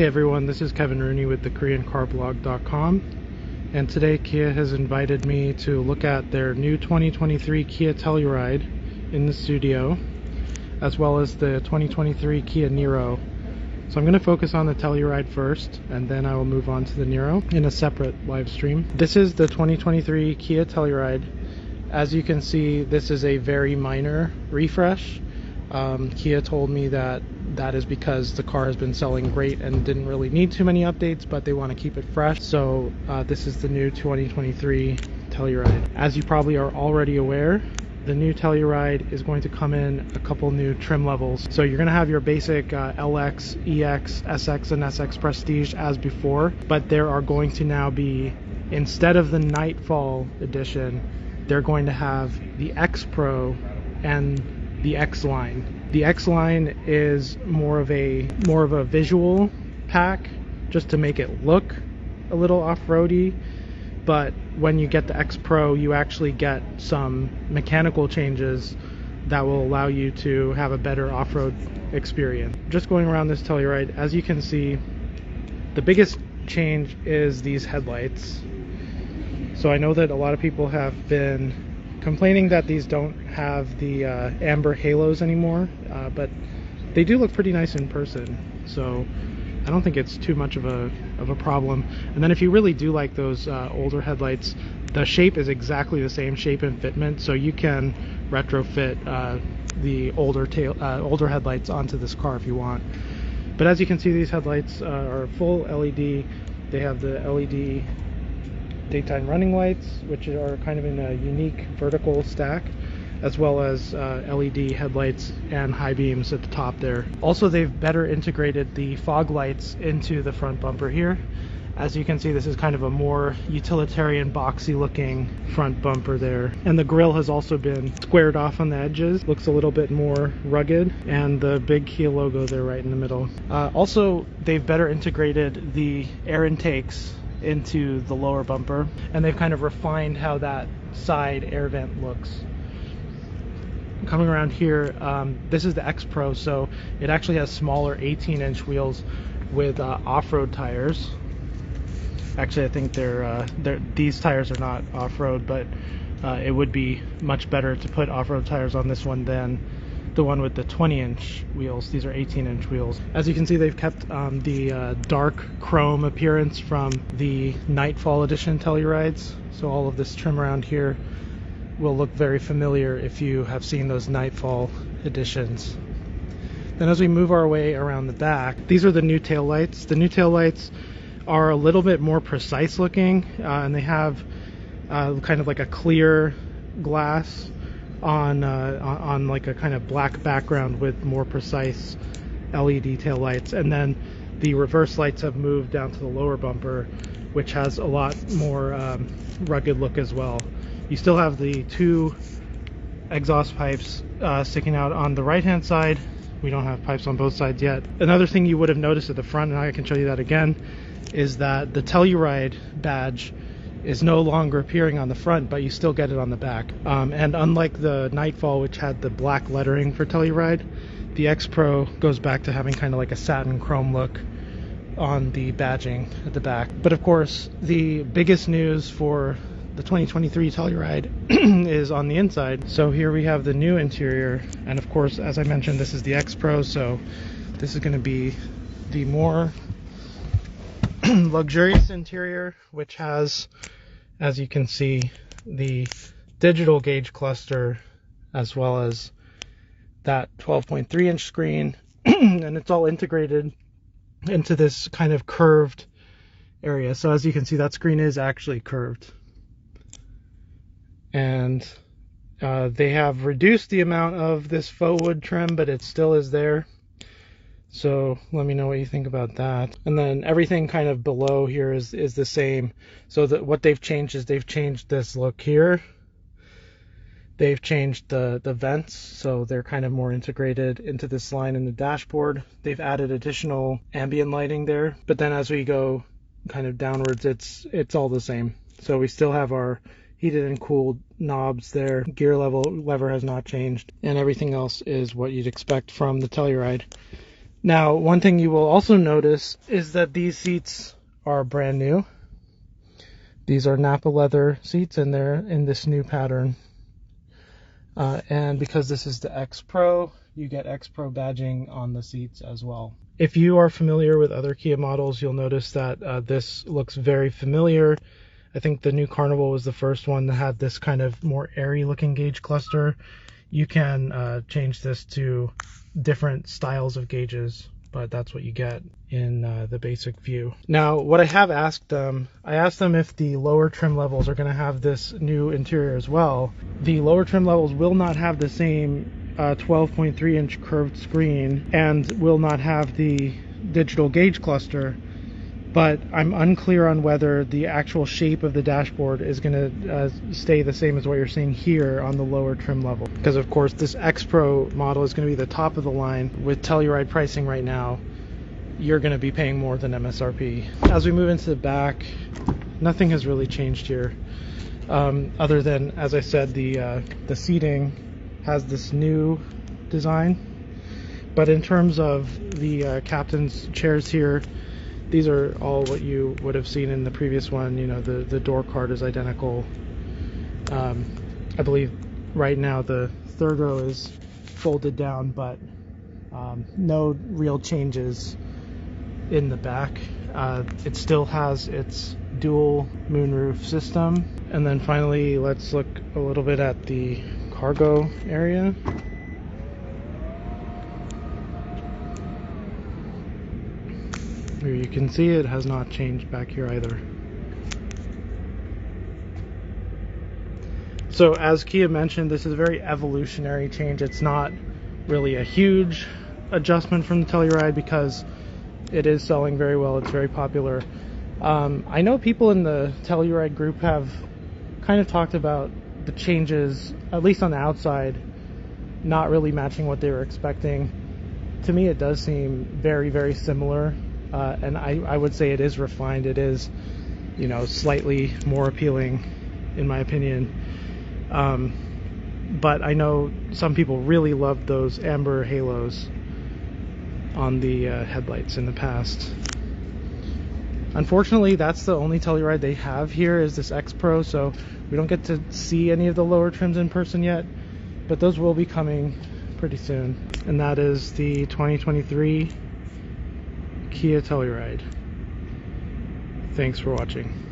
everyone, this is Kevin Rooney with the KoreanCarBlog.com, and today Kia has invited me to look at their new 2023 Kia Telluride in the studio, as well as the 2023 Kia Niro. So I'm going to focus on the Telluride first, and then I will move on to the Niro in a separate live stream. This is the 2023 Kia Telluride. As you can see, this is a very minor refresh. Kia told me that is because the car has been selling great and didn't really need too many updates, but they want to keep it fresh. So this is the new 2023 Telluride. As you probably are already aware, the new Telluride is going to come in a couple new trim levels. So you're going to have your basic LX, EX, SX, and SX Prestige as before, but there are going to now be, instead of the Nightfall edition, they're going to have the X Pro and the X line. The X line is more of a visual pack, just to make it look a little off-roady, but when you get the X Pro, you actually get some mechanical changes that will allow you to have a better off-road experience. Just going around this Telluride, as you can see, the biggest change is these headlights. So I know that a lot of people have been complaining that these don't have the amber halos anymore, but they do look pretty nice in person, so I don't think it's too much of a problem. And then if you really do like those older headlights, the shape is exactly the same shape and fitment, so you can retrofit the older headlights onto this car if you want. But as you can see, these headlights are full LED. They have the LED daytime running lights, which are kind of in a unique vertical stack, as well as LED headlights and high beams at the top there. Also, they've better integrated the fog lights into the front bumper here. As you can see, this is kind of a more utilitarian, boxy looking front bumper there. And the grille has also been squared off on the edges. Looks a little bit more rugged, and the big Kia logo there right in the middle. Also, they've better integrated the air intakes into the lower bumper, and they've kind of refined how that side air vent looks. Coming around here, this is the X Pro, so it actually has smaller 18-inch wheels with off-road tires. Actually, I think these tires are not off-road, but it would be much better to put off-road tires on this one than the one with the 20-inch wheels. These are 18-inch wheels. As you can see, they've kept the dark chrome appearance from the Nightfall edition Tellurides, so all of this trim around here will look very familiar if you have seen those Nightfall editions. Then as we move our way around the back, these are the new tail lights. The new tail lights are a little bit more precise looking, and they have kind of like a clear glass on like a kind of black background with more precise LED tail lights. And then the reverse lights have moved down to the lower bumper, which has a lot more rugged look as well. You still have the two exhaust pipes sticking out on the right hand side. We don't have pipes on both sides yet. Another thing you would have noticed at the front, and I can show you that again, is that the Telluride badge is no longer appearing on the front, but you still get it on the back. And unlike the Nightfall, which had the black lettering for Telluride, the X Pro goes back to having kind of like a satin chrome look on the badging at the back. But of course, the biggest news for the 2023 Telluride is on the inside. So here we have the new interior, and of course, as I mentioned, this is the X Pro, so this is going to be the more luxurious interior, which has, as you can see, the digital gauge cluster as well as that 12.3-inch screen, and it's all integrated into this kind of curved area. So as you can see, that screen is actually curved, and they have reduced the amount of this faux wood trim, but it still is there. So let me know what you think about that. And then everything kind of below here is the same. So what they've changed is they've changed this look here. They've changed the vents, so they're kind of more integrated into this line in the dashboard. They've added additional ambient lighting there, but then as we go kind of downwards, it's all the same. So we still have our heated and cooled knobs there. Gear lever has not changed, and everything else is what you'd expect from the Telluride. Now, one thing you will also notice is that these seats are brand new. These are Napa leather seats, and they're in this new pattern. And because this is the X Pro, you get X Pro badging on the seats as well. If you are familiar with other Kia models, you'll notice that this looks very familiar. I think the new Carnival was the first one that had this kind of more airy looking gauge cluster. You can change this to different styles of gauges, but that's what you get in the basic view. Now, what I have asked them, I asked them if the lower trim levels are going to have this new interior as well. The lower trim levels will not have the same 12.3 inch curved screen and will not have the digital gauge cluster, but I'm unclear on whether the actual shape of the dashboard is going to stay the same as what you're seeing here on the lower trim level. Because of course this X Pro model is going to be the top of the line. With Telluride pricing right now, you're going to be paying more than MSRP. As we move into the back, nothing has really changed here. Other than, as I said, the seating has this new design. But in terms of the captain's chairs here, these are all what you would have seen in the previous one. You know, the door card is identical. I believe right now the third row is folded down, but no real changes in the back. It still has its dual moonroof system. And then finally, let's look a little bit at the cargo area. Here you can see it has not changed back here either. So as Kia mentioned, this is a very evolutionary change. It's not really a huge adjustment from the Telluride because it is selling very well. It's very popular. I know people in the Telluride group have kind of talked about the changes, at least on the outside, not really matching what they were expecting. To me, it does seem very, very similar. And I would say it is refined. It is, you know, slightly more appealing, in my opinion. But I know some people really loved those amber halos on the headlights in the past. Unfortunately, that's the only Telluride they have here is this X Pro, so we don't get to see any of the lower trims in person yet, but those will be coming pretty soon. And that is the 2023 Kia Telluride. Thanks for watching.